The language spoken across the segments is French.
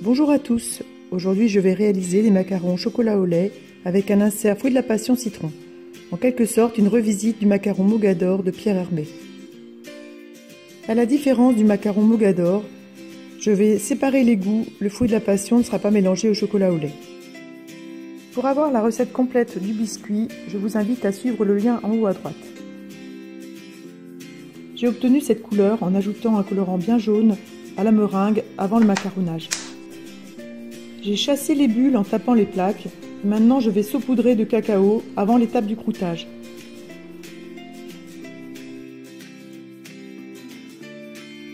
Bonjour à tous, aujourd'hui je vais réaliser des macarons au chocolat au lait avec un insert fruit de la passion citron. En quelque sorte une revisite du macaron Mogador de Pierre Hermé. À la différence du macaron Mogador, je vais séparer les goûts, le fruit de la passion ne sera pas mélangé au chocolat au lait. Pour avoir la recette complète du biscuit, je vous invite à suivre le lien en haut à droite. J'ai obtenu cette couleur en ajoutant un colorant bien jaune à la meringue avant le macaronnage. J'ai chassé les bulles en tapant les plaques. Maintenant, je vais saupoudrer de cacao avant l'étape du croûtage.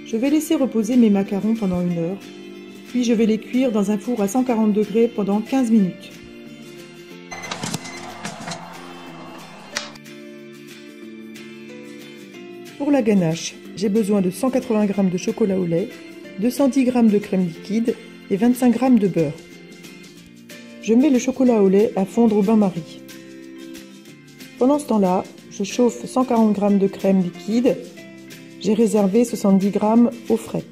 Je vais laisser reposer mes macarons pendant 1 heure, puis je vais les cuire dans un four à 140 degrés pendant 15 minutes. Pour la ganache, j'ai besoin de 180 g de chocolat au lait, 210 g de crème liquide et 25 g de beurre. Je mets le chocolat au lait à fondre au bain-marie. Pendant ce temps-là, je chauffe 140 g de crème liquide. J'ai réservé 70 g au frais.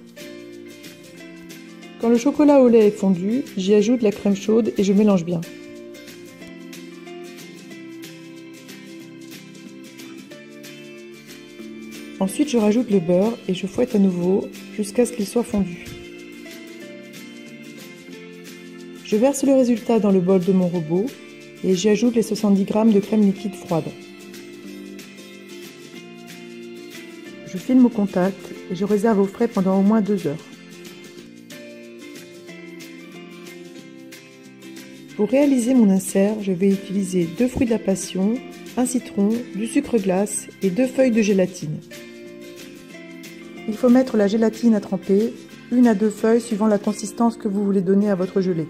Quand le chocolat au lait est fondu, j'y ajoute la crème chaude et je mélange bien. Ensuite, je rajoute le beurre et je fouette à nouveau jusqu'à ce qu'il soit fondu. Je verse le résultat dans le bol de mon robot et j'y ajoute les 70 g de crème liquide froide. Je filme au contact et je réserve au frais pendant au moins 2 heures. Pour réaliser mon insert, je vais utiliser 2 fruits de la passion, un citron, du sucre glace et 2 feuilles de gélatine. Il faut mettre la gélatine à tremper, 1 à 2 feuilles suivant la consistance que vous voulez donner à votre gelée.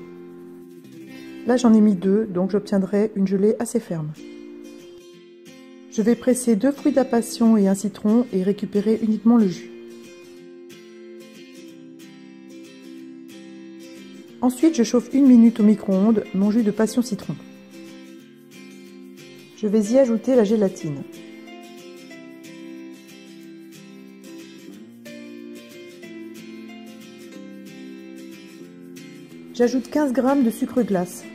Là j'en ai mis 2, donc j'obtiendrai une gelée assez ferme. Je vais presser 2 fruits de la passion et un citron et récupérer uniquement le jus. Ensuite je chauffe 1 minute au micro-ondes mon jus de passion citron. Je vais y ajouter la gélatine. J'ajoute 15 g de sucre glace.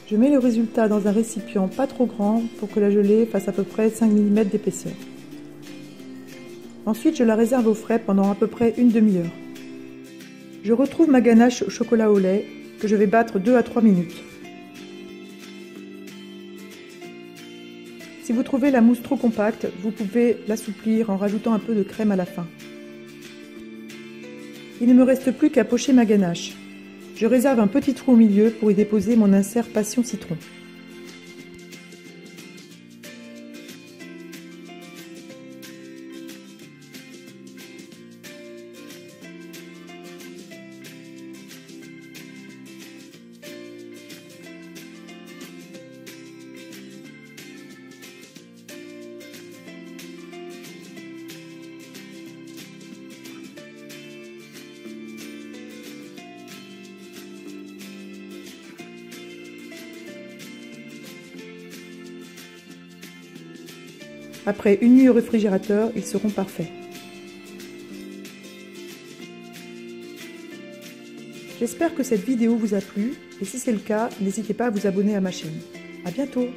Je mets le résultat dans un récipient pas trop grand pour que la gelée fasse à peu près 5 mm d'épaisseur. Ensuite, je la réserve au frais pendant à peu près une demi-heure. Je retrouve ma ganache au chocolat au lait que je vais battre 2 à 3 minutes. Si vous trouvez la mousse trop compacte, vous pouvez l'assouplir en rajoutant un peu de crème à la fin. Il ne me reste plus qu'à pocher ma ganache. Je réserve un petit trou au milieu pour y déposer mon insert passion citron. Après une nuit au réfrigérateur, ils seront parfaits. J'espère que cette vidéo vous a plu et si c'est le cas, n'hésitez pas à vous abonner à ma chaîne. À bientôt!